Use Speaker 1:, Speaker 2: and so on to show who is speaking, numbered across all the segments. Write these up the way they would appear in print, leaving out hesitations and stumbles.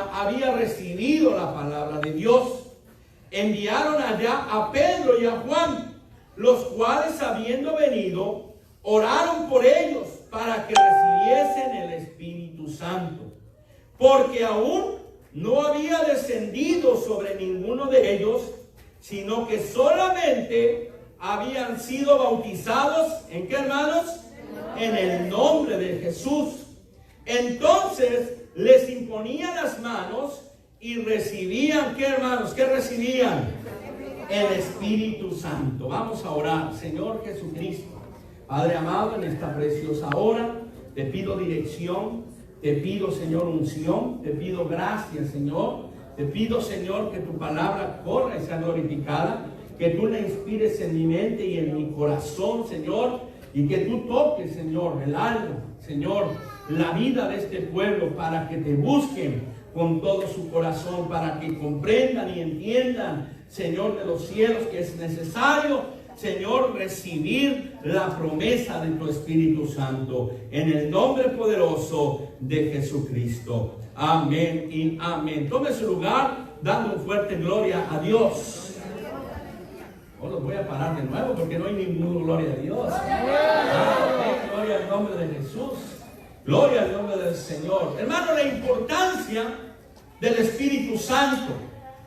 Speaker 1: ya había recibido la palabra de Dios, enviaron allá a Pedro y a Juan, los cuales, habiendo venido, oraron por ellos para que recibiesen el Espíritu Santo, porque aún no había descendido sobre ninguno de ellos, sino que solamente habían sido bautizados, ¿en qué, hermanos? En el nombre de Jesús. Entonces les imponían las manos y recibían, ¿qué, hermanos? ¿Qué recibían? El Espíritu Santo. Vamos a orar. Señor Jesucristo, Padre amado, en esta preciosa hora te pido dirección, te pido, Señor, unción, te pido gracia, Señor, te pido, Señor, que tu palabra corra y sea glorificada, que tú la inspires en mi mente y en mi corazón, Señor, y que tú toques, Señor, el alma, Señor, la vida de este pueblo, para que te busquen con todo su corazón, para que comprendan y entiendan, Señor de los cielos, que es necesario, Señor, recibir la promesa de tu Espíritu Santo, en el nombre poderoso de Jesucristo. Amén y amén. Tome su lugar, dando un fuerte gloria a Dios. Los voy a parar de nuevo porque no hay ninguna gloria a Dios. Amén. Gloria al nombre de Jesús. Gloria al nombre del Señor. Hermano, la importancia del Espíritu Santo.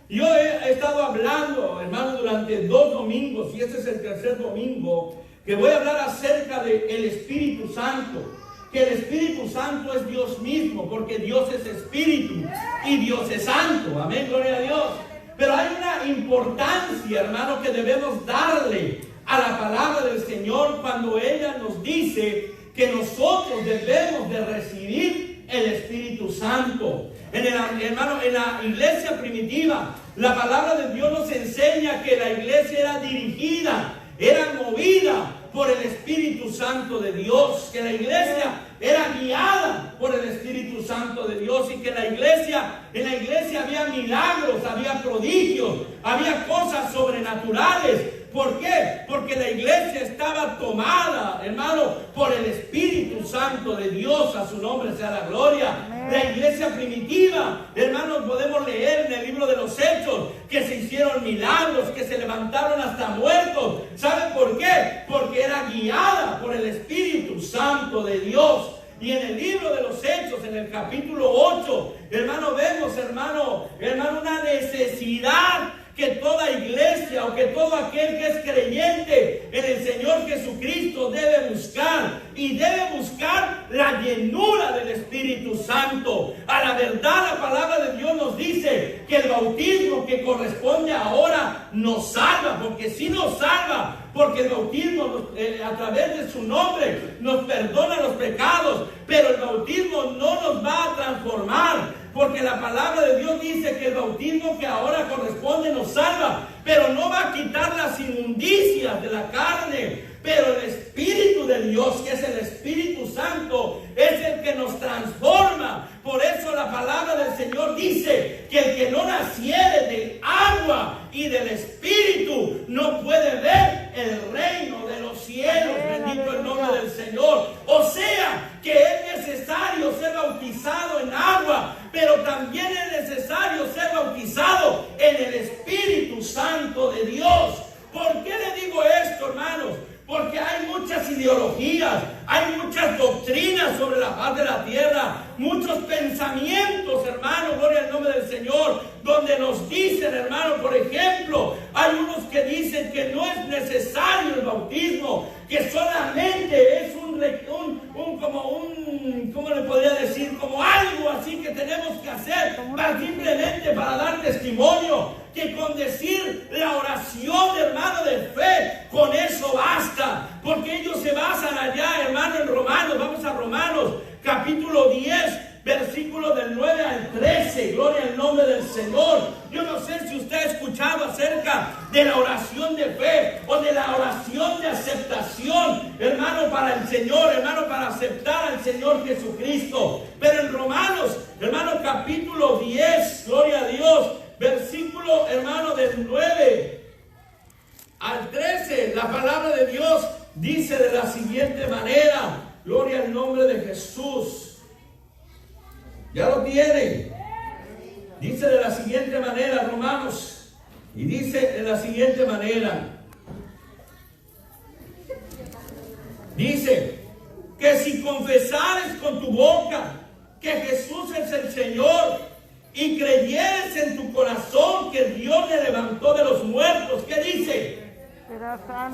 Speaker 1: Yo he estado hablando, hermano, durante 2 domingos, y este es el tercer domingo, que voy a hablar acerca del Espíritu Santo. Que el Espíritu Santo es Dios mismo, porque Dios es Espíritu y Dios es Santo. Amén, gloria a Dios. Pero hay una importancia, hermano, que debemos darle a la palabra del Señor cuando ella nos dice que nosotros debemos de recibir el Espíritu Santo. Hermano, en la iglesia primitiva, la palabra de Dios nos enseña que la iglesia era dirigida, era movida por el Espíritu Santo de Dios, que la iglesia era guiada por el Espíritu Santo de Dios, y que en la iglesia había milagros, había prodigios, había cosas sobrenaturales. ¿Por qué? Porque la iglesia estaba tomada, hermano, por el Espíritu Santo de Dios. A su nombre sea la gloria. La iglesia primitiva, hermanos, podemos leer en el libro de los Hechos que se hicieron milagros, que se levantaron hasta muertos. ¿Saben por qué? Porque era guiada por el Espíritu Santo de Dios. Y en el libro de los Hechos, en el capítulo 8, hermano, vemos, hermano, una necesidad que toda iglesia o que todo aquel que es creyente en el Señor Jesucristo debe buscar, y debe buscar la llenura del Espíritu Santo. A la verdad, la palabra de Dios nos dice que el bautismo que corresponde ahora nos salva, porque sí nos salva, porque el bautismo a través de su nombre nos perdona los pecados, pero el bautismo no nos va a transformar, porque la palabra de Dios dice que el bautismo que ahora corresponde nos salva, pero no va a quitar las inmundicias de la carne. Pero el Espíritu de Dios, que es el Espíritu Santo, es el que nos transforma. Por eso la palabra del Señor dice que el que no naciere del agua y del Espíritu no puede ver el reino de los cielos. Bendito el nombre del Señor. O sea, que es necesario ser bautizado en agua, pero también es necesario ser bautizado en el Espíritu Santo de Dios. ¿Por qué le digo esto, hermanos? Porque hay muchas ideologías, hay muchas doctrinas sobre la faz de la tierra, muchos pensamientos, hermano, gloria al nombre del Señor, donde nos dicen, hermano, por ejemplo, hay unos que dicen que no es necesario el bautismo, que solamente es ¿cómo le podría decir? Como algo así que tenemos que hacer simplemente para dar testimonio, que con decir la oración, hermano, de fe, con eso basta, porque ellos se basan allá, hermano, en Romanos. Vamos a Romanos, capítulo 10, versículos del 9 al 13, gloria al nombre del Señor. Yo no sé si usted ha escuchado acerca de la oración de fe o de la oración de aceptación, hermano, para el Señor, hermano, para aceptar al Señor Jesucristo. Pero en Romanos, hermano, capítulo 10, gloria a Dios, versículo, hermano, del 9 al 13, la palabra de Dios dice de la siguiente manera, gloria al nombre de Jesús. ¿Ya lo tienen? Dice de la siguiente manera, Romanos, y dice de la siguiente manera. Dice que si confesares con tu boca que Jesús es el Señor y creyeres en tu corazón que Dios le levantó de los muertos, ¿qué dice?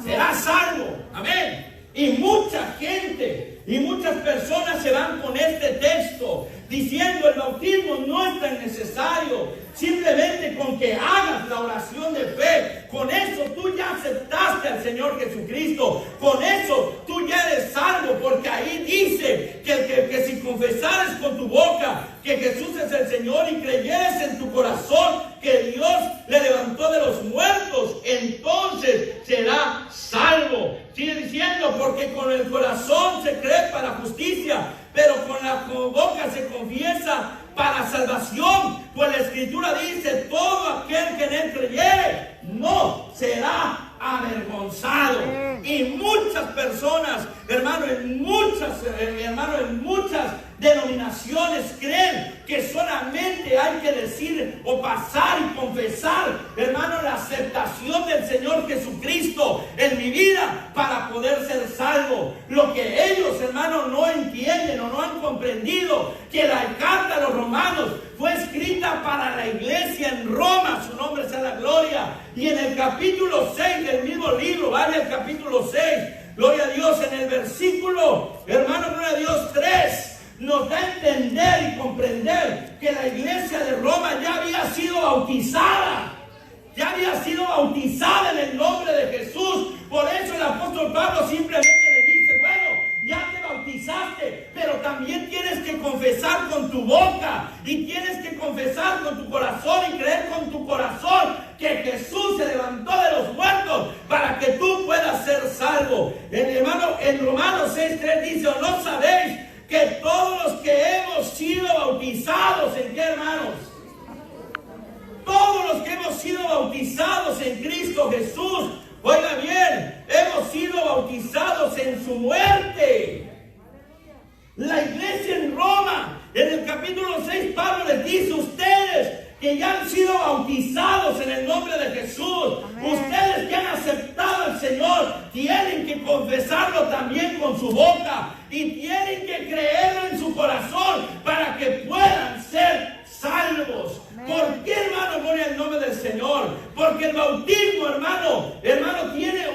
Speaker 1: Serás salvo. Amén. Y mucha gente y muchas personas se van con este texto diciendo el bautismo no es tan necesario. Simplemente con que hagas la oración de fe, con eso tú ya aceptaste al Señor Jesucristo. Con eso tú ya eres salvo, porque ahí dice que si confesares con tu boca que Jesús es el Señor y creyeres en tu corazón que Dios le levantó de los muertos, entonces será salvo. Sigue diciendo, porque con el corazón se cree para justicia, pero con la boca se confiesa para salvación. Pues la Escritura dice, todo aquel que en él creyere no será avergonzado. Y muchas personas, hermano, en muchas denominaciones creen que solamente hay que decir o pasar y confesar, hermano, la aceptación del Señor Jesucristo en mi vida para poder ser salvo. Lo que ellos, hermano, no entienden o no han comprendido, que la carta a los romanos fue escrita para la iglesia en Roma, su nombre sea la gloria. Y en el capítulo 6 del mismo libro, vaya al capítulo 6, gloria a Dios, en el versículo, hermano, gloria a Dios, 3, nos da a entender y comprender que la iglesia de Roma ya había sido bautizada. Ya había sido bautizada en el nombre de Jesús. Por eso el apóstol Pablo simplemente le dice, bueno, ya te bautizaste, pero también tienes que confesar con tu boca y tienes que confesar con tu corazón y creer con tu corazón que Jesús se levantó de los muertos para que tú puedas ser salvo. En Romanos 6:3 dice, ¿o no sabéis que todos los que hemos sido bautizados, ¿en qué, hermanos? Todos los que hemos sido bautizados en Cristo Jesús, oiga bien, hemos sido bautizados en su muerte. La iglesia en Roma, en el capítulo 6, Pablo les dice, ustedes que ya han sido bautizados en el nombre de Jesús, amén, ustedes que han aceptado al Señor, tienen que confesarlo también con su boca y tienen que creerlo en su corazón para que puedan ser salvos. ¿Por qué, hermano? Gloria al nombre del Señor. Porque el bautismo, hermano, tiene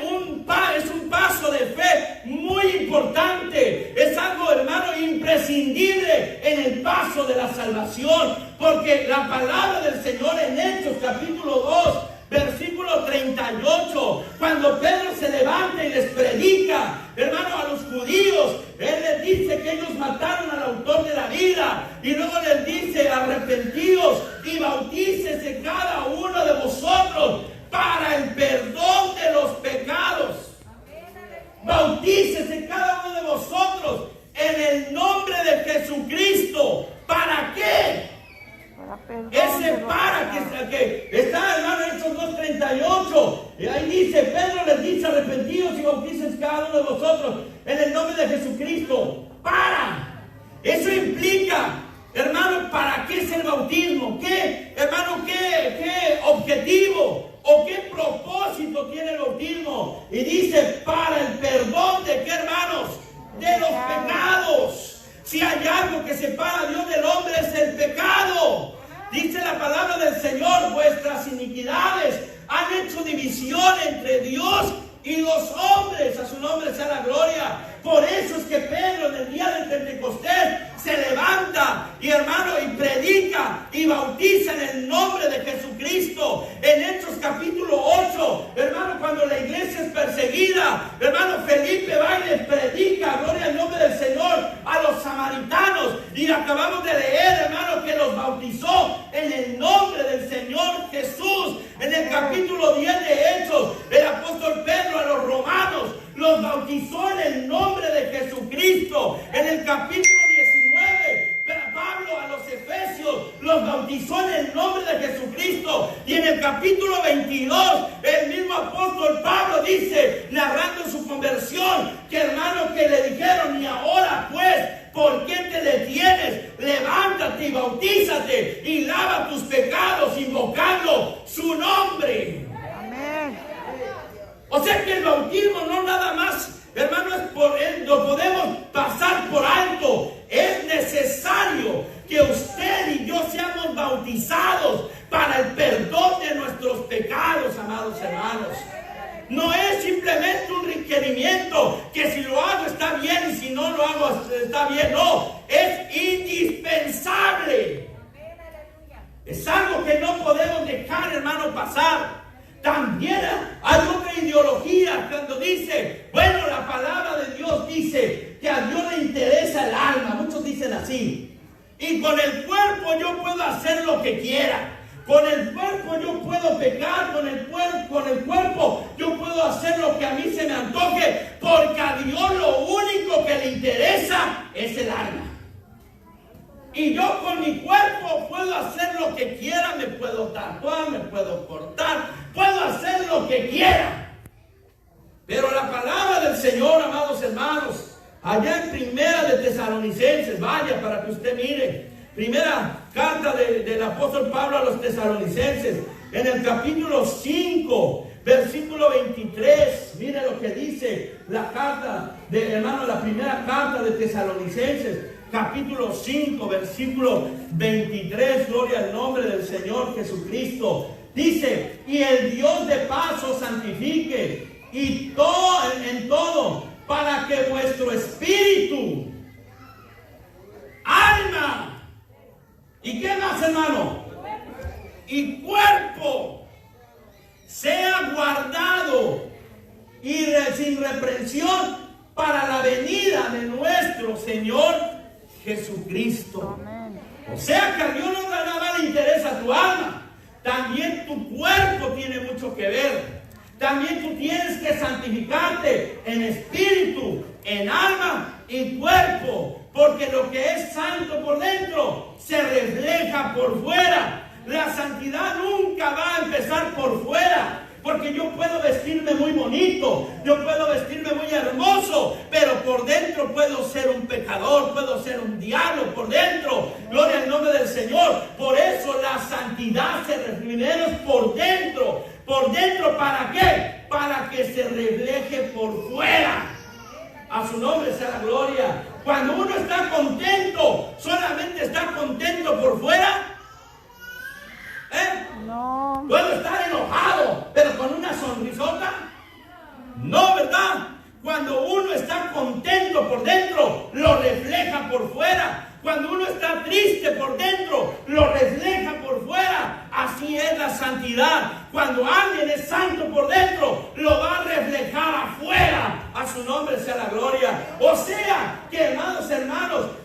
Speaker 1: es un paso de fe muy importante. Es algo, hermano, imprescindible en el paso de la salvación. Porque la palabra del Señor en Hechos capítulo 2, versículo 38, cuando Pedro se levanta y les predica, hermano, a los judíos, él les dice que ellos mataron al autor de la vida, y luego les dice, arrepentíos y bautícese cada uno de vosotros para el perdón de los pecados. Bautícese cada uno de vosotros en el nombre de Jesucristo. ¿Para qué? Ese para que está, hermano, en Hechos 2:38. Y ahí dice, Pedro les dice, arrepentidos y bautícense cada uno de vosotros en el nombre de Jesucristo. Para. Eso implica, hermano, ¿para qué es el bautismo? ¿Qué, hermano, qué objetivo o qué propósito tiene el bautismo? Y dice, para el perdón de qué, hermanos, de los pecados. Si hay algo que separa a Dios del hombre es el pecado. Dice la palabra del Señor, vuestras iniquidades han hecho división entre Dios y los hombres. A su nombre sea la gloria. Por eso es que Pedro en el día del Pentecostés se levanta y, hermano, y predica y bautiza en el nombre de Jesucristo. En Hechos capítulo 8, hermano, cuando la iglesia es perseguida, hermano, Felipe va y les predica, gloria al nombre del Señor, a los samaritanos. Y acabamos de leer, hermano, que los bautizó en el nombre del Señor Jesús. En el capítulo 10 de Hechos, el apóstol Pedro a los romanos los bautizó en el nombre de Jesucristo. En el capítulo 19, Pablo a los efesios los bautizó en el nombre de Jesucristo. Y en el capítulo 22, el mismo apóstol Pablo dice, narrando su conversión, que, hermano, que le dijeron, y ahora pues, ¿por qué te detienes? Levántate y bautízate y lava tus pecados bautizados para el perdón de nuestros pecados, amados hermanos. No es simplemente un requerimiento que si lo hago está bien y si no lo hago está bien. No, es indispensable. Es algo que no podemos dejar, hermano, pasar. También hay otra ideología cuando dice, bueno, la palabra de Dios dice que a Dios le interesa el alma. Muchos dicen así. Y con el cuerpo yo puedo hacer lo que quiera. Con el cuerpo yo puedo pecar, con el cuerpo yo puedo hacer lo que a mí se me antoje, porque a Dios lo único que le interesa es el alma. Y yo con mi cuerpo puedo hacer lo que quiera, me puedo tatuar, me puedo cortar, puedo hacer lo que quiera. Pero la palabra del Señor, amados hermanos, allá en Primera de Tesalonicenses, vaya para que usted mire, primera carta del apóstol Pablo a los tesalonicenses, en el capítulo 5, versículo 23, mire lo que dice la carta de, hermano, la primera carta de Tesalonicenses, capítulo 5, versículo 23, gloria al nombre del Señor Jesucristo. Dice, y el Dios de paz os santifique y en todo, para que vuestro espíritu, alma, ¿y qué más, hermano? Y cuerpo sea guardado y sin reprensión para la venida de nuestro Señor Jesucristo. Amén. O sea que a Dios no nada más le interesa tu alma, también tu cuerpo tiene mucho que ver. También tú tienes que santificarte en espíritu, en alma y cuerpo, porque lo que es santo por dentro se refleja por fuera. La santidad nunca va a empezar por fuera. Porque yo puedo vestirme muy bonito, yo puedo vestirme muy hermoso, pero por dentro puedo ser un pecador, puedo ser un diablo por dentro. Gloria al nombre del Señor. Por eso la santidad se refleja por dentro. ¿Por dentro para qué? Para que se refleje por fuera. A su nombre sea la gloria. Cuando uno está contento, solamente está contento por fuera. No. ¿Puedo estar enojado, pero con una sonrisota? No, ¿verdad? Cuando uno está contento por dentro, lo refleja por fuera. Cuando uno está triste por dentro, lo refleja por fuera. Así es la santidad. Cuando alguien es santo por dentro, lo va a reflejar afuera. A su nombre sea la gloria. O sea que, hermanos,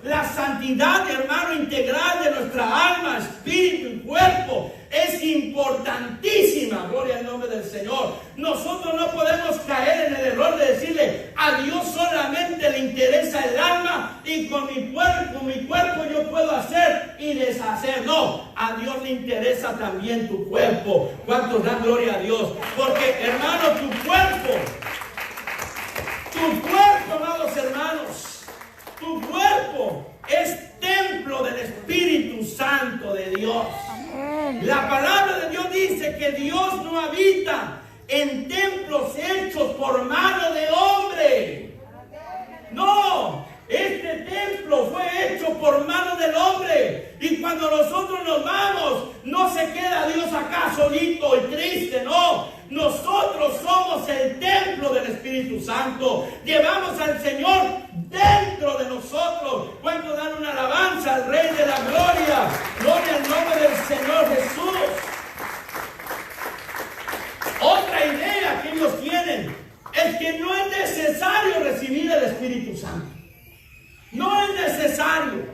Speaker 1: la santidad, hermano, integral de nuestra alma, espíritu y cuerpo es importantísima. Gloria al nombre del Señor. Nosotros no podemos caer en el error de decirle a Dios solamente le interesa el alma y con mi cuerpo yo puedo hacer y deshacer. No, a Dios le interesa también tu cuerpo. ¿Cuántos dan gloria a Dios? Porque, hermano, tu cuerpo, amados hermanos, tu cuerpo es templo del Espíritu Santo de Dios. La palabra de Dios dice que Dios no habita en templos hechos por mano de hombre. No, este templo fue hecho por mano del hombre. Y cuando nosotros nos vamos, no se queda Dios acá solito y triste, no. Nosotros somos el templo del Espíritu Santo. Llevamos al Señor dentro de nosotros. ¿Cuántos dan una alabanza al Rey de la Gloria? Gloria al nombre del Señor Jesús. Otra idea que ellos tienen es que no es necesario recibir el Espíritu Santo. No es necesario.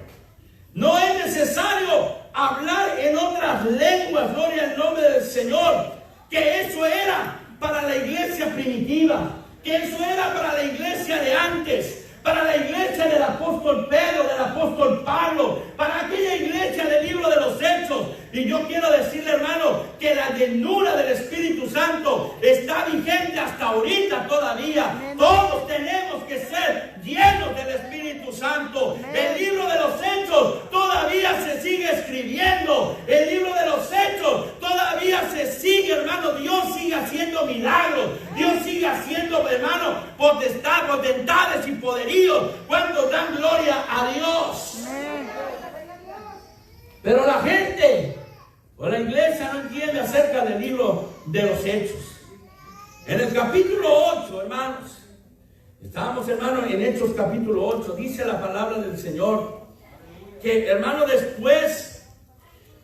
Speaker 1: No es necesario hablar en otras lenguas. Gloria al nombre del Señor. Que eso era para la iglesia primitiva, que eso era para la iglesia de antes, para la iglesia del apóstol Pedro, del apóstol Pablo, para aquella iglesia del libro de los Hechos. Y yo quiero decirle, hermano, que la llenura del Espíritu Santo está vigente hasta ahorita todavía. Todos tenemos que ser llenos del Espíritu Santo. El libro de los Hechos todavía se sigue escribiendo. El libro de los Hechos todavía se sigue, hermano. Dios sigue haciendo milagros. Dios sigue haciendo, hermano, potestades y poderíos. ¿Cuántos dan gloria a Dios? Pero la gente o la iglesia no entiende acerca del libro de los Hechos. En el capítulo 8, hermanos, estábamos, hermanos, en Hechos capítulo 8, dice la palabra del Señor, que, hermano, después,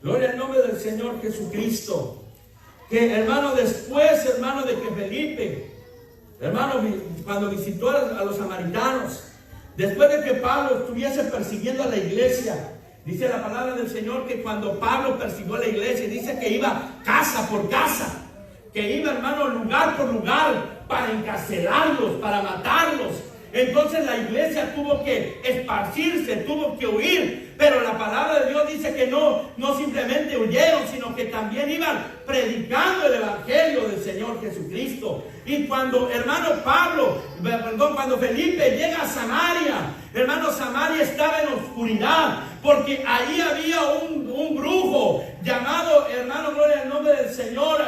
Speaker 1: gloria al nombre del Señor Jesucristo, que, hermano, después, hermano, de que Felipe, hermano, cuando visitó a los samaritanos, después de que Pablo estuviese persiguiendo a la iglesia, dice la palabra del Señor que cuando Pablo persiguió a la iglesia, dice que iba casa por casa, que iba, hermano, lugar por lugar para encarcelarlos, para matarlos. Entonces la iglesia tuvo que esparcirse, tuvo que huir. Pero la palabra de Dios dice que no simplemente huyeron, sino que también iban predicando el evangelio del Señor Jesucristo. Y cuando, cuando Felipe llega a Samaria, hermano, Samaria estaba en oscuridad, porque ahí había un brujo llamado, hermano, gloria al nombre del Señor,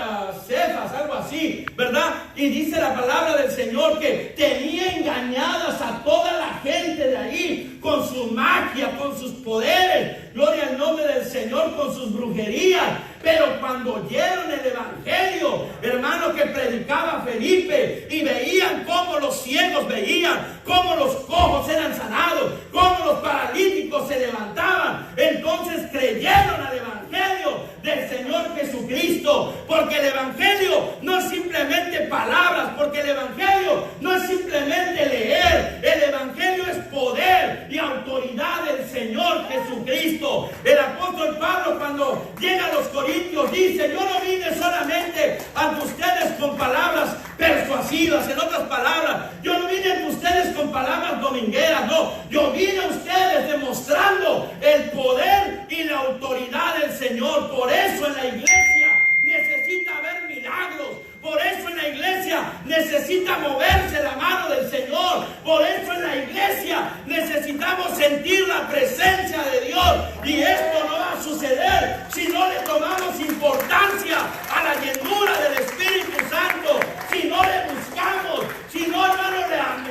Speaker 1: Cefas, algo así, ¿verdad? Y dice la palabra del Señor que tenía engañadas a toda la gente de ahí con su magia, con sus poderes, gloria al nombre del Señor, con sus brujerías. Pero cuando oyeron el evangelio, hermano, que predicaba Felipe, y veían cómo los ciegos veían, cómo los cojos eran sanados, cómo los paralíticos se levantaban, entonces creyeron al evangelio del Señor Jesucristo. Porque el evangelio no es simplemente palabras, porque el evangelio no es simplemente leer, el evangelio es poder y autoridad del Señor Jesucristo. El apóstol Pablo, cuando llega a los Corintios, dice: yo no vine solamente ante ustedes con palabras persuasivas. En otras palabras, yo no vine ante ustedes con palabras domingueras, no, yo vine a ustedes demostrando el poder y la autoridad del Señor. Por eso en la iglesia necesita haber milagros, por eso en la iglesia necesita moverse la mano del Señor, por eso en la iglesia necesitamos sentir la presencia de Dios. Y esto no va a suceder si no le tomamos importancia a la llenura del Espíritu Santo, si no le buscamos, si no, hermano,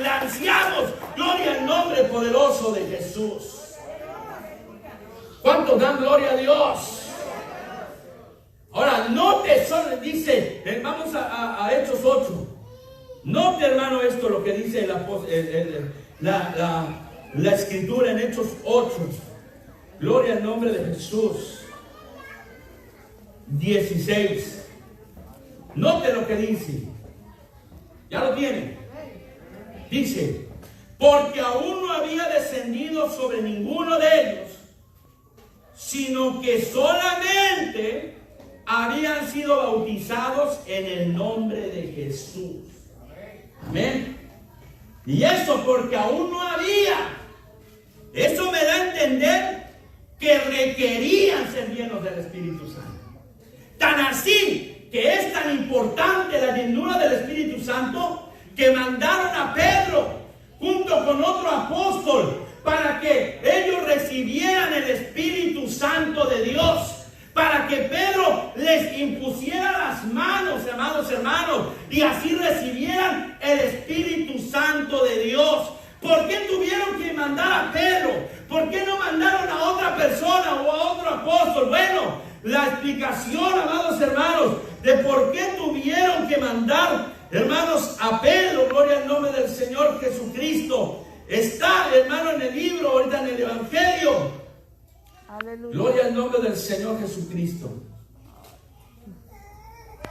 Speaker 1: le ansiamos. Gloria al nombre poderoso de Jesús. ¿Cuántos dan gloria a Dios? Ahora, note, dice, vamos a Hechos 8. Note, hermano, esto lo que dice la escritura en Hechos 8. Gloria al nombre de Jesús. 16. Note lo que dice. ¿Ya lo tiene? Dice: porque aún no había descendido sobre ninguno de ellos, sino que solamente habían sido bautizados en el nombre de Jesús. Amén. Y eso porque aún no había. Eso me da a entender que requerían ser llenos del Espíritu Santo. Tan así que es tan importante la llenura del Espíritu Santo que mandaron a Pedro junto con otro apóstol para que ellos recibieran el Espíritu Santo de Dios, para que Pedro les impusiera las manos, amados hermanos, y así recibieran el Espíritu Santo de Dios. ¿Por qué tuvieron que mandar a Pedro? ¿Por qué no mandaron a otra persona o a otro apóstol? Bueno, la explicación, amados hermanos, de por qué tuvieron que mandar, hermanos, a Pedro, gloria al nombre del Señor Jesucristo, está, hermano, en el libro, ahorita en el Evangelio. Aleluya. Gloria al nombre del Señor Jesucristo.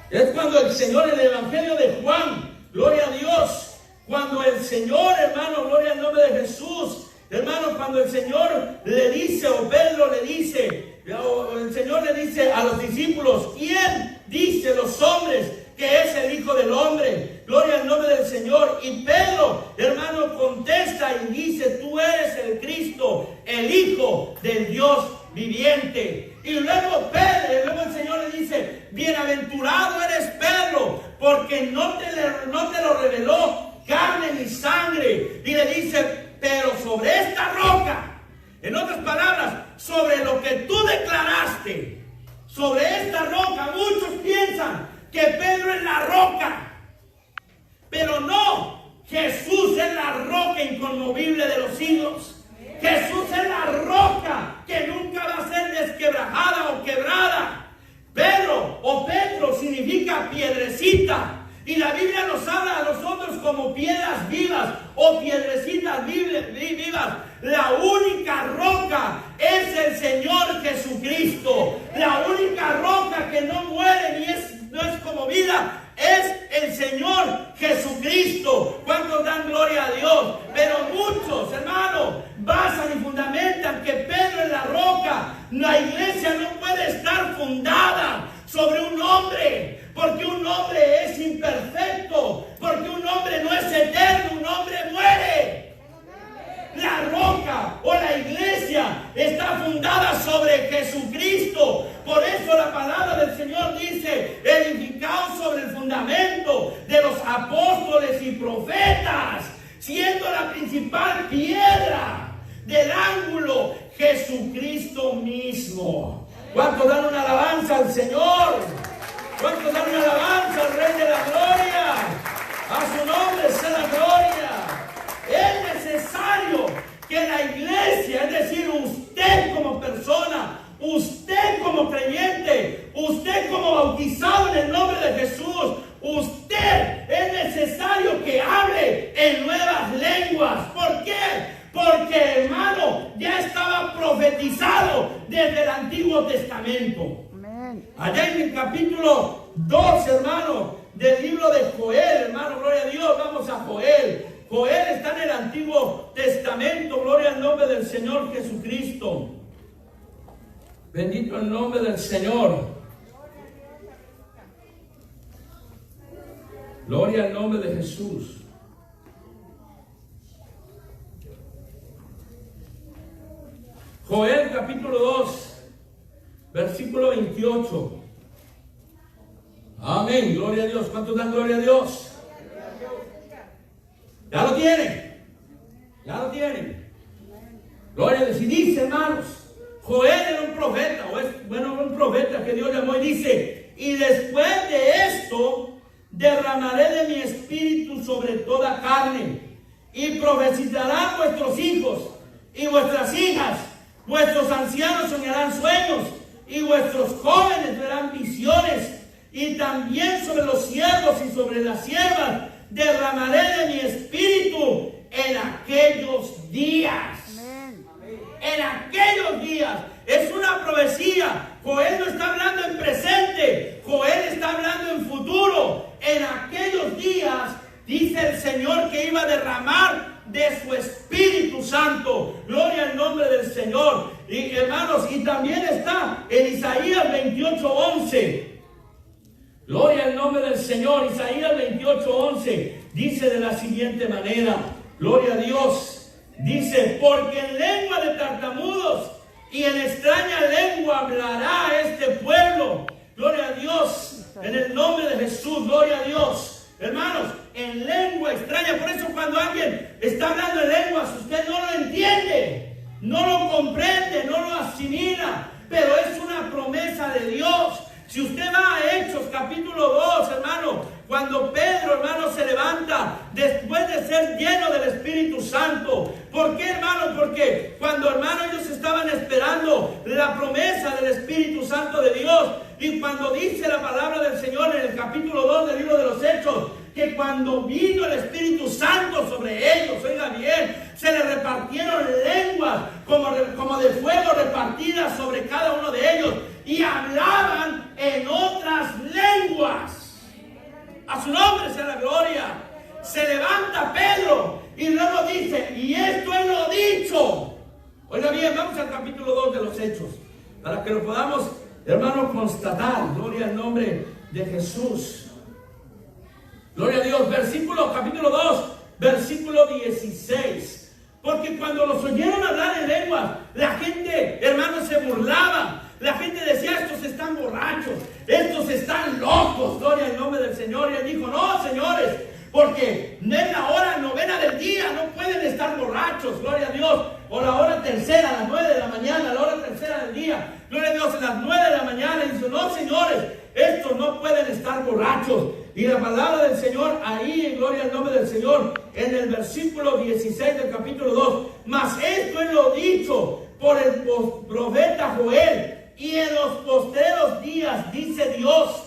Speaker 1: Es cuando el Señor, en el Evangelio de Juan, gloria a Dios, cuando el Señor, hermano, gloria al nombre de Jesús, hermano, cuando el Señor le dice, o Pedro le dice, o el Señor le dice a los discípulos: ¿quién dice los hombres que es el Hijo del Hombre? Gloria al nombre del Señor. Y Pedro, hermano, contesta y dice: tú eres el Cristo, el Hijo del Dios viviente. Y luego el Señor le dice: bienaventurado eres Pedro, porque no te lo reveló carne ni sangre. Y le dice: pero sobre esta roca, en otras palabras, sobre lo que tú declaraste, sobre esta roca, muchos piensan que Pedro es la roca, pero no, Jesús es la roca inconmovible de los siglos. Jesús es la roca que nunca va a ser desquebrajada o quebrada. piedrecita. Y la Biblia nos habla a nosotros como piedras vivas o piedrecitas vivas. La única roca es el Señor Jesucristo. La única roca que no muere ni no es como vida es el Señor Jesucristo. ¿Cuántos dan gloria a Dios? Pero muchos, hermanos, basan y fundamentan que Pedro es la roca. La iglesia no puede estar fundada sobre un hombre, porque un hombre es imperfecto, porque un hombre no es eterno, un hombre muere. La roca o la iglesia está fundada sobre Jesucristo. Por eso la palabra del Señor dice: edificados sobre el fundamento de los apóstoles y profetas, siendo la principal piedra del ángulo Jesucristo mismo. ¿Cuántos dan una alabanza al Señor? ¿Cuántos dan una alabanza al Rey de la Gloria? A su nombre sea la gloria. Es necesario que la iglesia, es decir, usted como persona, usted como creyente, usted como bautizado en el nombre de Jesús, usted es necesario que hable en nuevas lenguas. ¿Por qué? Porque, hermano, ya estaba profetizado desde el Antiguo Testamento. Allá en el capítulo 2, hermano, del libro de Joel, hermano, gloria a Dios, vamos a Joel. Joel está en el Antiguo Testamento, gloria al nombre del Señor Jesucristo. Bendito el nombre del Señor. Gloria al nombre de Jesús. Joel capítulo 2, versículo 28. Amén, gloria a Dios. ¿Cuántos dan gloria a Dios? ¿Ya lo tienen? ¿Ya lo tienen? Gloria a Dios. Y dice, hermanos, Joel era un profeta, un profeta que Dios llamó, y dice: y después de esto derramaré de mi espíritu sobre toda carne, y profetizarán vuestros hijos y vuestras hijas, vuestros ancianos soñarán sueños, y vuestros jóvenes verán visiones, y también sobre los siervos y sobre las siervas derramaré de mi espíritu en aquellos días. Amén. En aquellos días. Es una profecía. Joel no está hablando en presente, Joel está hablando en futuro. En aquellos días, dice el Señor, que iba a derramar de su Espíritu Santo. Gloria al nombre del Señor. Y hermanos, y también está en Isaías 28:11. Gloria al nombre del Señor. Isaías 28:11 dice de la siguiente manera, gloria a Dios, dice: porque en lengua de tartamudos y en extraña lengua hablará este pueblo. Gloria a Dios, en el nombre de Jesús, gloria a Dios. Hermanos, en lengua extraña. Por eso cuando alguien está hablando en lenguas, usted no lo entiende, no lo comprende, no lo asimila, pero es una promesa de Dios. Si usted va a Hechos capítulo 2, hermano, cuando Pedro, hermano, se levanta después de ser lleno del Espíritu Santo. ¿Por qué, hermano? Porque cuando, hermano, ellos estaban esperando la promesa del Espíritu Santo de Dios, y cuando dice la palabra del Señor en el capítulo 2 del libro de los Hechos, que cuando vino el Espíritu Santo sobre ellos, oiga bien, se les repartieron lenguas como de fuego repartidas sobre cada uno de ellos, y hablaban en otras lenguas. A su nombre sea la gloria. Se levanta Pedro y luego dice: y esto es lo dicho. Oiga bien, vamos al capítulo 2 de los Hechos, para que lo podamos, hermanos, constatar. Gloria al nombre de Jesús. Gloria a Dios. Capítulo 2, versículo 16. Porque cuando los oyeron hablar en lenguas, la gente, hermanos, se burlaba. La gente decía: estos están borrachos, estos están locos. Gloria al nombre del Señor. Y él dijo: no, señores, porque en la hora novena del día no pueden estar borrachos. Gloria a Dios. O la hora tercera, a las 9 de la mañana, la hora tercera del día. Gloria a Dios, a las 9 de la mañana. Y dice: no, señores, estos no pueden estar borrachos. Y la palabra del Señor ahí, en gloria al nombre del Señor, en el versículo 16 del capítulo 2. Mas esto es lo dicho por el profeta Joel: y en los postreros días, dice Dios,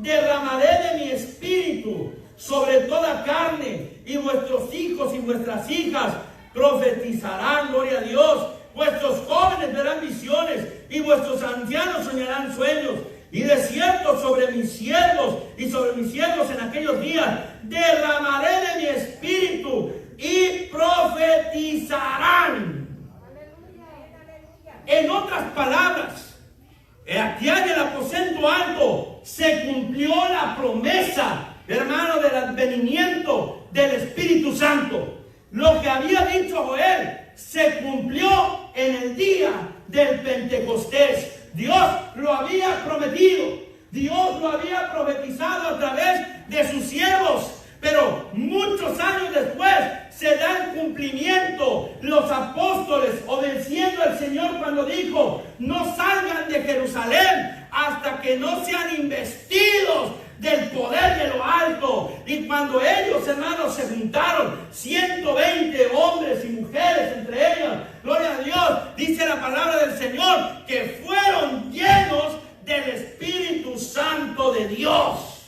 Speaker 1: derramaré de mi espíritu sobre toda carne, y vuestros hijos y vuestras hijas profetizarán, gloria a Dios. Vuestros jóvenes verán visiones, y vuestros ancianos soñarán sueños. Y de cierto sobre mis siervos y sobre mis siervos en aquellos días derramaré de mi espíritu, y profetizarán. En otras palabras, aquí en el aposento alto se cumplió la promesa, hermano, del advenimiento del Espíritu Santo. Lo que había dicho Joel se cumplió en el día del Pentecostés. Dios lo había prometido, Dios lo había profetizado a través de sus siervos, pero muchos años después se da el cumplimiento. Los apóstoles obedeciendo al Señor cuando dijo: no salgan de Jerusalén hasta que no sean investidos del poder de lo alto. Y cuando ellos, hermanos, se juntaron, 120 hombres y mujeres entre ellos, gloria a Dios, dice la palabra del Señor, que fueron llenos del Espíritu Santo de Dios.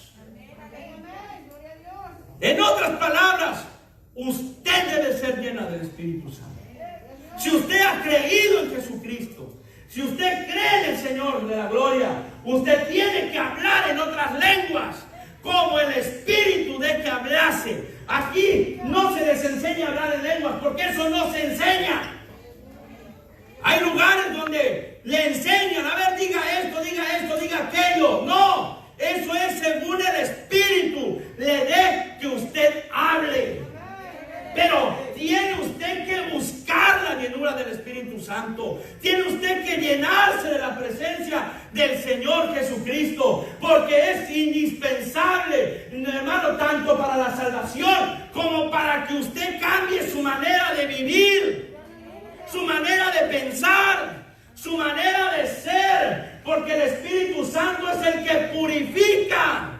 Speaker 1: En otras palabras, usted debe ser llena del Espíritu Santo. Si usted ha creído en Jesucristo, si usted cree en el Señor de la gloria, usted tiene que hablar en otras lenguas, como el Espíritu de que hablase. Aquí no se les enseña a hablar en lenguas, porque eso no se enseña. Hay lugares donde le enseñan: a ver, diga esto, diga aquello. No, eso es según el Espíritu le dé que usted hable. Pero tiene usted que buscar la llenura del Espíritu Santo. Tiene usted que llenarse de la presencia del Señor Jesucristo, porque es indispensable, hermano, tanto para la salvación como para que usted cambie su manera de vivir, su manera de pensar, su manera de ser, porque el Espíritu Santo es el que purifica,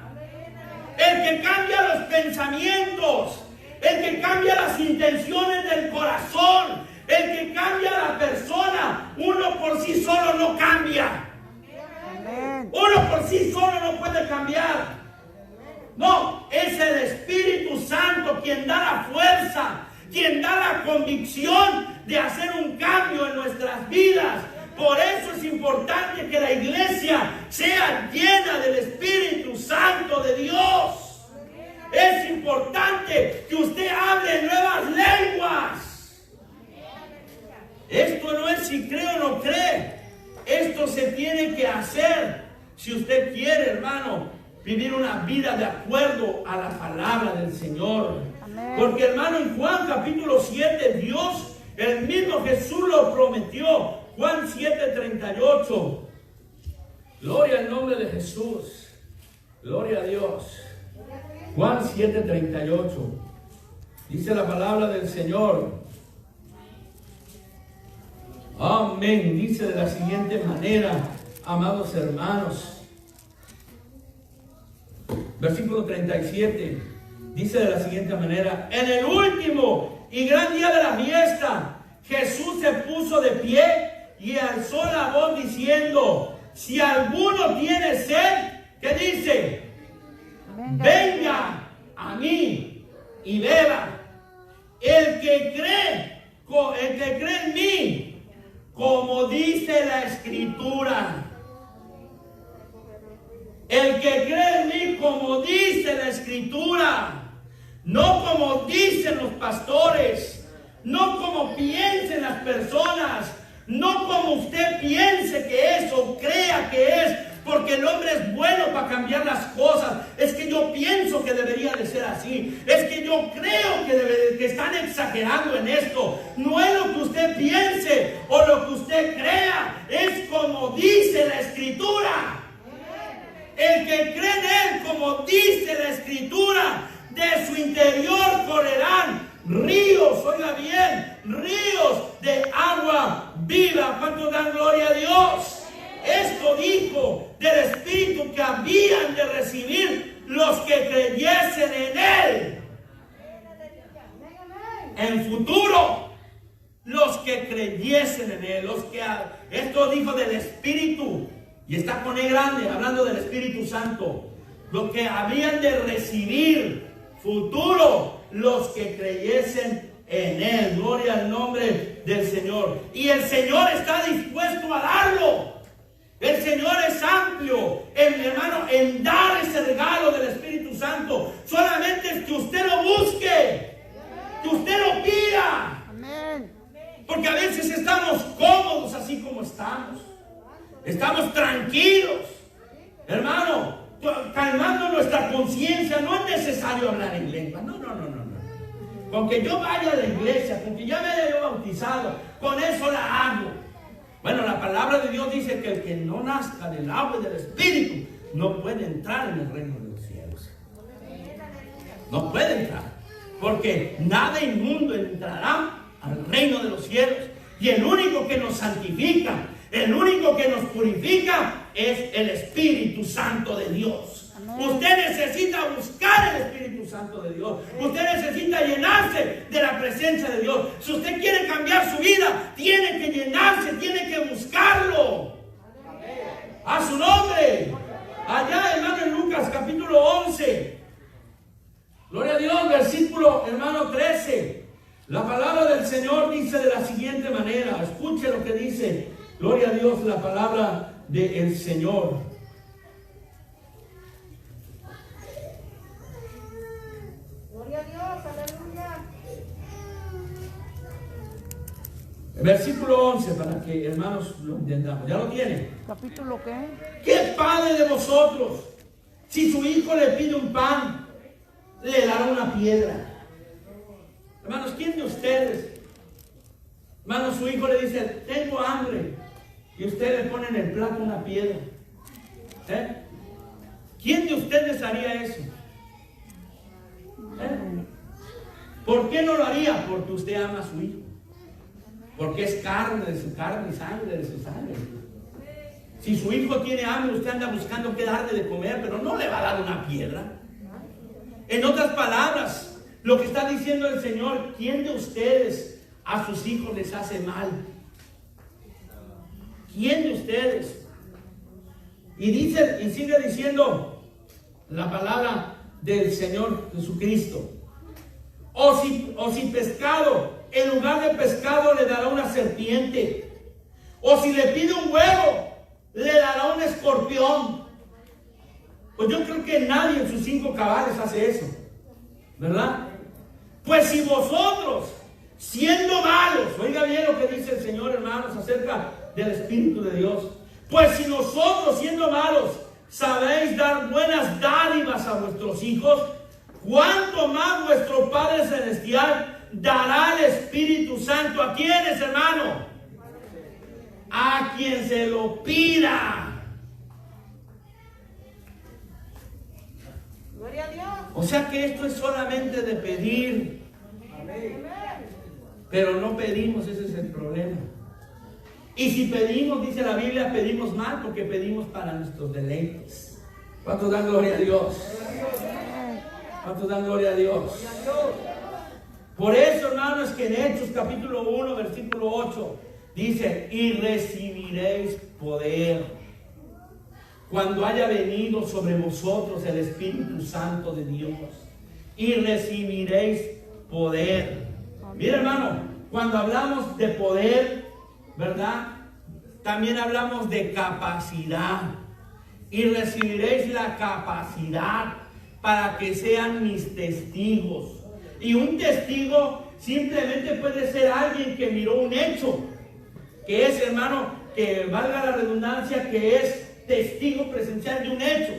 Speaker 1: el que cambia los pensamientos, el que cambia las intenciones del corazón, el que cambia a la persona. Uno por sí solo no cambia. Uno por sí solo no puede cambiar. No, es el Espíritu Santo quien da la fuerza, quien da la convicción de hacer un cambio en nuestras vidas. Por eso es importante que la iglesia sea llena del Espíritu Santo de Dios. Es importante que usted hable nuevas lenguas. Esto no es si cree o no cree. Esto se tiene que hacer si usted quiere, hermano, vivir una vida de acuerdo a la palabra del Señor. Amén. Porque, hermano, en Juan capítulo 7, Dios, el mismo Jesús lo prometió. Juan 7:38. Gloria al nombre de Jesús. Gloria a Dios. Juan 7:38. Dice la palabra del Señor. Amén. Dice de la siguiente manera, amados hermanos. Versículo 37. Dice de la siguiente manera: en el último y gran día de la fiesta, Jesús se puso de pie y alzó la voz diciendo: si alguno tiene sed, ¿qué dice? Venga a mí y beba. El que cree en mí, como dice la Escritura. El que cree en mí, como dice la Escritura. No como dicen los pastores, no como piensen las personas, no como usted piense que es o crea que es, porque el hombre es bueno para cambiar las cosas. Es que yo pienso que debería de ser así. Es que yo creo que están exagerando en esto. No es lo que usted piense o lo que usted crea. Es como dice la Escritura. El que cree en Él, como dice la Escritura, de su interior correrán ríos, oiga bien, ríos de agua viva. ¿Cuántos dan gloria a Dios? Esto dijo del Espíritu que habían de recibir los que creyesen en Él. En futuro, los que creyesen en Él, esto dijo del Espíritu, y está con E grande, hablando del Espíritu Santo. lo que habían de recibir futuro los que creyesen en Él. Gloria al nombre del Señor. Y el Señor está dispuesto a darlo. El Señor es amplio, hermano, en dar ese regalo del Espíritu Santo. Solamente es que usted lo busque, que usted lo pida. Amén. Porque a veces estamos cómodos así como estamos. Estamos tranquilos, hermano, calmando nuestra conciencia. No es necesario hablar en lengua. No. Con que yo vaya a la iglesia, con que ya me haya yo bautizado, con eso la hago. Bueno, la palabra de Dios dice que el que no nazca del agua y del Espíritu no puede entrar en el reino de los cielos. No puede entrar, porque nada inmundo entrará al reino de los cielos. Y el único que nos santifica, el único que nos purifica es el Espíritu Santo de Dios. Usted necesita buscar el Espíritu Santo de Dios. Usted necesita llenarse de la presencia de Dios. Si usted quiere cambiar su vida, tiene que llenarse, tiene que buscarlo. A su nombre. Allá, hermano, en Lucas capítulo 11. Gloria a Dios, versículo, hermano, 13. La palabra del Señor dice de la siguiente manera. Escuche lo que dice. Gloria a Dios, la palabra del Señor.
Speaker 2: Gloria a Dios, aleluya.
Speaker 1: Versículo 11, para que hermanos lo entendamos. ¿Ya lo tienen?
Speaker 2: ¿Capítulo qué?
Speaker 1: ¿Qué padre de vosotros, si su hijo le pide un pan, le dará una piedra? Hermanos, ¿quién de ustedes, hermanos, su hijo le dice, tengo hambre, y usted le pone en el plato una piedra? ¿Quién de ustedes haría eso? ¿Por qué no lo haría? Porque usted ama a su hijo. Porque es carne de su carne y sangre de su sangre. Si su hijo tiene hambre, usted anda buscando qué darle de comer, pero no le va a dar una piedra. En otras palabras, lo que está diciendo el Señor, ¿quién de ustedes a sus hijos les hace mal? ¿Quién de ustedes? Y dice, y sigue diciendo la palabra del Señor Jesucristo. O si pescado, en lugar de pescado le dará una serpiente. O si le pide un huevo, le dará un escorpión. Pues yo creo que nadie en sus 5 cabales hace eso, ¿verdad? Pues si vosotros, siendo malos, oiga bien lo que dice el Señor, hermanos, acerca del Espíritu de Dios. Pues si nosotros, siendo malos, sabéis dar buenas dádivas a vuestros hijos, ¿cuánto más vuestro Padre Celestial dará el Espíritu Santo? ¿A quiénes, hermano? A quien se lo pida.
Speaker 2: Gloria a Dios.
Speaker 1: O sea que esto es solamente de pedir. Amén. Pero no pedimos, ese es el problema. Y si pedimos, dice la Biblia, pedimos mal porque pedimos para nuestros deleites. ¿Cuántos dan gloria a Dios? ¿Cuántos dan gloria a Dios? Por eso, hermanos, que en Hechos capítulo 1, versículo 8, dice, y recibiréis poder cuando haya venido sobre vosotros el Espíritu Santo de Dios. Y recibiréis poder. Mira, hermano, cuando hablamos de poder, ¿verdad? También hablamos de capacidad. Y recibiréis la capacidad para que sean mis testigos. Y un testigo simplemente puede ser alguien que miró un hecho, que es, hermano, que valga la redundancia, que es testigo presencial de un hecho.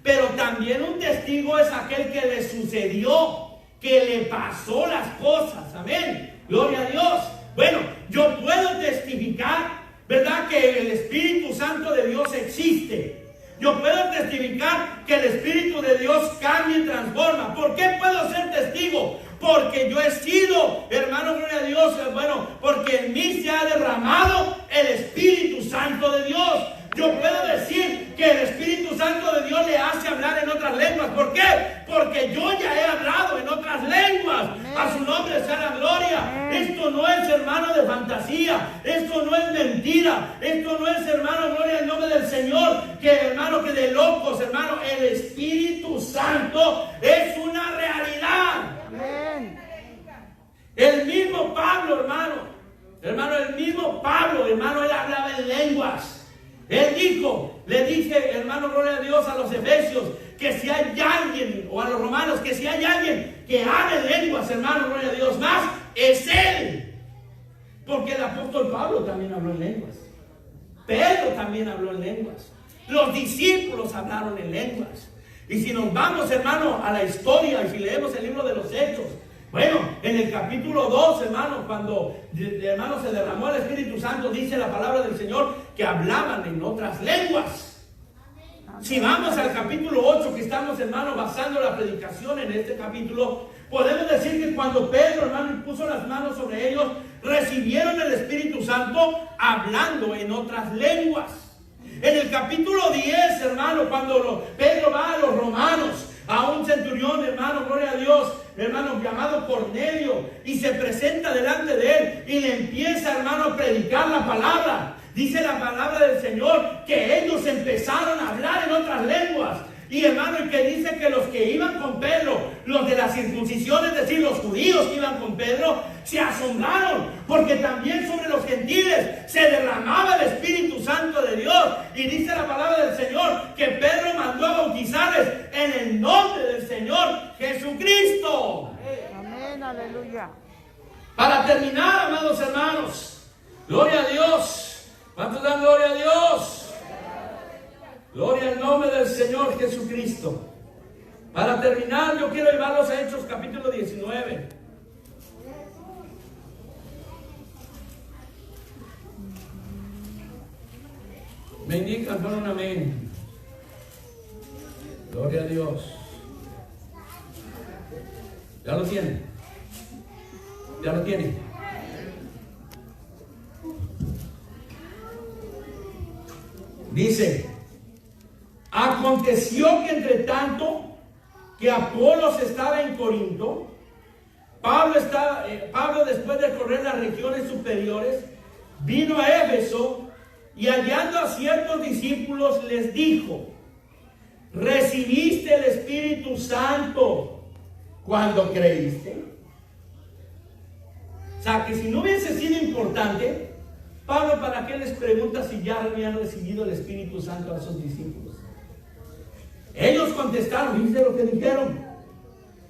Speaker 1: Pero también un testigo es aquel que le sucedió, que le pasó las cosas. Amén. Gloria a Dios. Bueno, yo puedo testificar, ¿verdad?, que el Espíritu Santo de Dios existe. Yo puedo testificar que el Espíritu de Dios cambia y transforma. ¿Por qué puedo ser testigo? Porque yo he sido, hermano, gloria a Dios, bueno, porque en mí se ha derramado el Espíritu Santo de Dios. Yo puedo decir que el Espíritu Santo de Dios le hace hablar en otras lenguas. ¿Por qué? Porque yo ya he hablado en otras lenguas. A su nombre sea la gloria. Esto no es, hermano, de fantasía. Esto no es mentira. Esto no es, hermano, gloria al nombre del Señor. Que, hermano, que de locos, hermano. El Espíritu Santo es una realidad.
Speaker 2: Amén.
Speaker 1: El mismo Pablo, el mismo Pablo, hermano, él hablaba en lenguas. Él dijo, le dije, hermano, gloria a Dios, a los efesios, que si hay alguien, o a los romanos, que si hay alguien que hable en lenguas, hermano, gloria a Dios, más, es él. Porque el apóstol Pablo también habló en lenguas. Pedro también habló en lenguas. Los discípulos hablaron en lenguas. Y si nos vamos, hermano, a la historia, y si leemos el libro de los Hechos, bueno, en el capítulo 2, hermano, cuando hermano se derramó el Espíritu Santo, dice la palabra del Señor que hablaban en otras lenguas. Si vamos al capítulo 8, que estamos, hermano, basando la predicación en este capítulo, podemos decir que cuando Pedro, hermano, puso las manos sobre ellos, recibieron el Espíritu Santo hablando en otras lenguas. En el capítulo 10, hermano, cuando Pedro va a los romanos, a un centurión, hermano, gloria a Dios, hermano, llamado Cornelio, y se presenta delante de él y le empieza, hermano, a predicar la palabra. Dice la palabra del Señor que ellos empezaron a hablar en otras lenguas. Y hermano, y que dice que los que iban con Pedro, los de la circuncisión, es decir, los judíos que iban con Pedro, se asombraron, porque también sobre los gentiles se derramaba el Espíritu Santo de Dios. Y dice la palabra del Señor que Pedro mandó a bautizarles en el nombre del Señor Jesucristo.
Speaker 2: Amén, aleluya.
Speaker 1: Para terminar, amados hermanos, gloria a Dios. ¿Cuántos dan gloria a Dios? Gloria al nombre del Señor Jesucristo. Para terminar, yo quiero llevarlos a Hechos capítulo 19. Me indican con un amén. Gloria a Dios. ¿Ya lo tienen? ¿Ya lo tienen? Dice: aconteció que entre tanto que Apolos estaba en Corinto, Pablo después de correr las regiones superiores, vino a Éfeso y hallando a ciertos discípulos les dijo: ¿recibiste el Espíritu Santo cuando creíste? O sea, que si no hubiese sido importante, Pablo, ¿para qué les pregunta si ya habían recibido el Espíritu Santo a esos discípulos? Ellos contestaron, ¿viste lo que dijeron?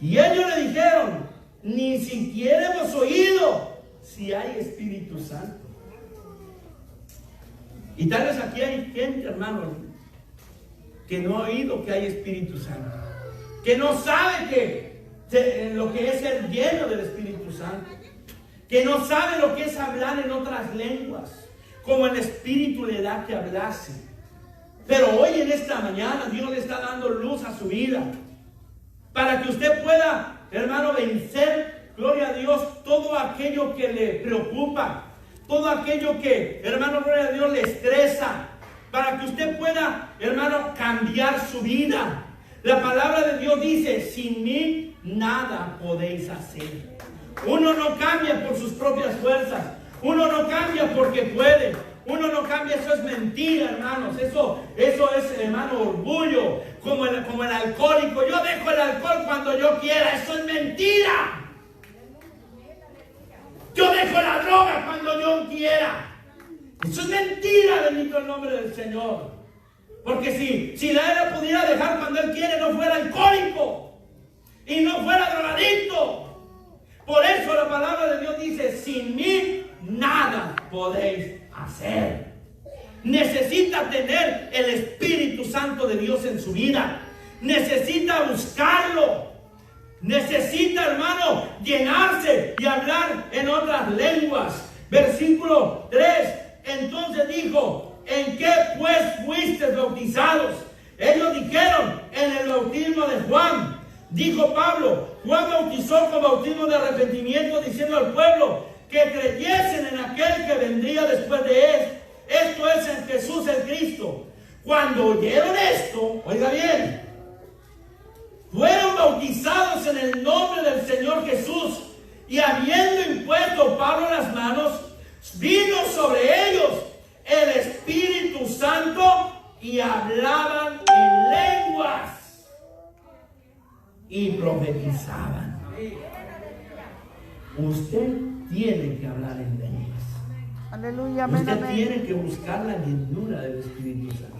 Speaker 1: Y ellos le dijeron: ni siquiera hemos oído si hay Espíritu Santo. Y tal vez aquí hay gente, hermano, que no ha oído que hay Espíritu Santo, que no sabe lo que es ser lleno del Espíritu Santo, que no sabe lo que es hablar en otras lenguas, como el Espíritu le da que hablase. Pero hoy en esta mañana Dios le está dando luz a su vida, para que usted pueda, hermano, vencer, gloria a Dios, todo aquello que le preocupa, todo aquello que, hermano, gloria a Dios, le estresa, para que usted pueda, hermano, cambiar su vida. La palabra de Dios dice: sin mí nada podéis hacer. Uno no cambia por sus propias fuerzas, uno no cambia porque puede. Uno no cambia, eso es mentira, hermanos. Eso es, hermano, orgullo. Como el alcohólico. Yo dejo el alcohol cuando yo quiera. Eso es mentira. Yo dejo la droga cuando yo quiera. Eso es mentira, bendito el nombre del Señor. Porque si la pudiera dejar cuando Él quiere, no fuera alcohólico y no fuera drogadicto. Por eso la palabra de Dios dice: sin mí nada podéis hacer. Necesita tener el Espíritu Santo de Dios en su vida. Necesita buscarlo. Necesita, hermano, llenarse y hablar en otras lenguas. Versículo 3. Entonces dijo: ¿en qué pues fuisteis bautizados? Ellos dijeron: en el bautismo de Juan. Dijo Pablo: Juan bautizó con bautismo de arrepentimiento, diciendo al pueblo que creyesen en aquel que vendría después de él, esto es, en Jesús el Cristo. Cuando oyeron esto, oiga bien, fueron bautizados en el nombre del Señor Jesús, y habiendo impuesto Pablo las manos, vino sobre ellos el Espíritu Santo y hablaban en lenguas y profetizaban. Usted tiene que hablar en lenguas.
Speaker 2: Aleluya, amén,
Speaker 1: Usted
Speaker 2: amén.
Speaker 1: tiene que buscar la llenura del Espíritu Santo.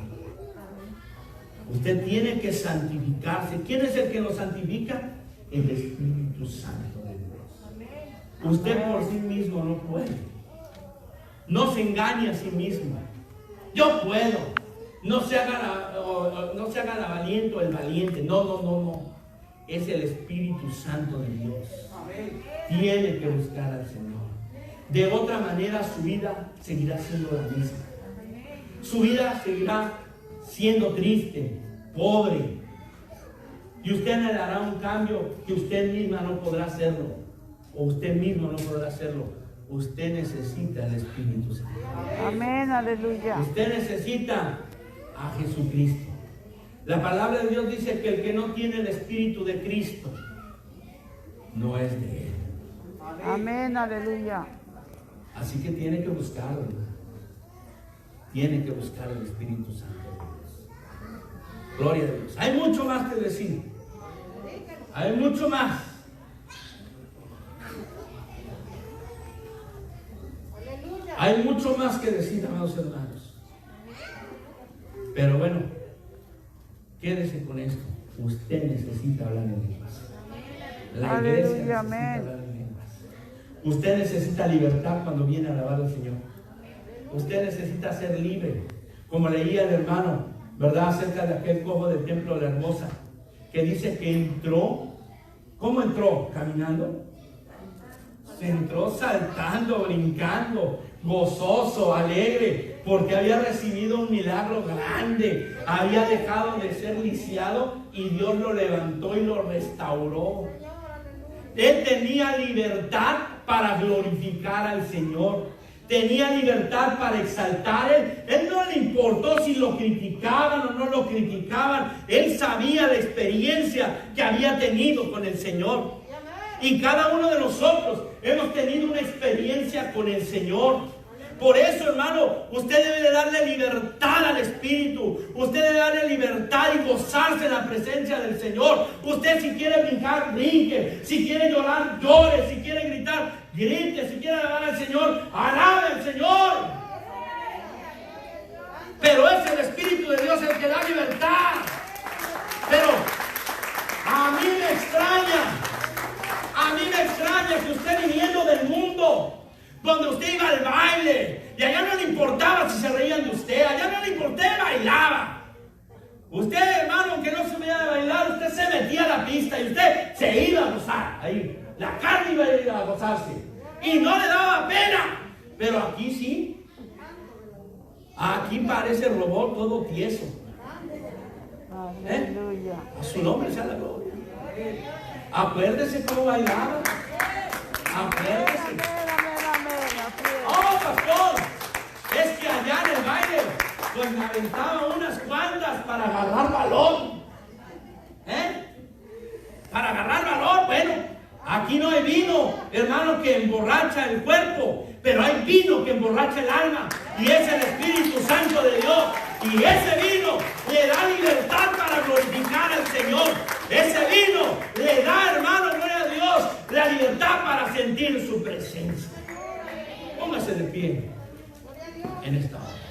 Speaker 1: Usted tiene que santificarse. ¿Quién es el que lo santifica? El Espíritu Santo de Dios. Usted por sí mismo no puede. No se engañe a sí mismo. Yo puedo. No se haga la valiente o el valiente. No. Es el Espíritu Santo de Dios. Tiene que buscar al Señor. De otra manera su vida seguirá siendo la misma. Su vida seguirá siendo triste, pobre. Y usted anhelará un cambio que usted misma no podrá hacerlo. O usted mismo no podrá hacerlo. Usted necesita el Espíritu Santo.
Speaker 2: Amén, aleluya.
Speaker 1: Usted necesita a Jesucristo. La palabra de Dios dice que el que no tiene el Espíritu de Cristo no es de Él.
Speaker 2: Amén, aleluya.
Speaker 1: Así que tiene que buscarlo. Tiene que buscar el Espíritu Santo de Dios. Gloria a Dios. Hay mucho más que decir. Hay mucho más. Hay mucho más que decir, amados hermanos. Pero bueno, quédese con esto. Usted necesita hablar en lenguas. La iglesia necesita hablar en lenguas. Usted necesita libertad cuando viene a alabar al Señor. Usted necesita ser libre. Como leía el hermano, ¿verdad? Acerca de aquel cojo del templo de la Hermosa, que dice que entró. ¿Cómo entró? Caminando. Se entró saltando, brincando, gozoso, alegre, porque había recibido un milagro grande. Había dejado de ser lisiado y Dios lo levantó y lo restauró. Él tenía libertad para glorificar al Señor. Tenía libertad para exaltar. Él no le importó si lo criticaban o no lo criticaban. Él sabía la experiencia que había tenido con el Señor. Y cada uno de nosotros hemos tenido una experiencia con el Señor. Por eso, hermano, usted debe de darle libertad al Espíritu. Usted debe darle libertad y gozarse en la presencia del Señor. Usted, si quiere brincar, brinque. Si quiere llorar, llore. Si quiere gritar, grite. Si quiere alabar al Señor, alabe al Señor. Pero es el Espíritu de Dios el que da libertad. Pero a mí me extraña que usted, viniendo del mundo, donde usted iba al baile, y allá no le importaba si se reían de usted, allá no le importaba, bailaba. Usted, hermano, aunque no se veía a bailar, usted se metía a la pista y usted se iba a gozar. Ahí, la carne iba a ir a gozarse. Y no le daba pena. Pero aquí sí. Aquí parece el robot todo tieso.
Speaker 2: Aleluya.
Speaker 1: A su nombre sea la gloria. Acuérdese cómo bailaba. Acuérdese. Oh, pastor, es que allá en el baile, pues me aventaba unas cuantas para agarrar balón. Para agarrar balón. Bueno, aquí no hay vino, hermano, que emborracha el cuerpo, pero hay vino que emborracha el alma, y es el Espíritu Santo de Dios. Y ese vino le da libertad para glorificar al Señor. Ese vino le da, hermano, gloria a Dios, la libertad para sentir su presencia. Póngase de pie en esta hora.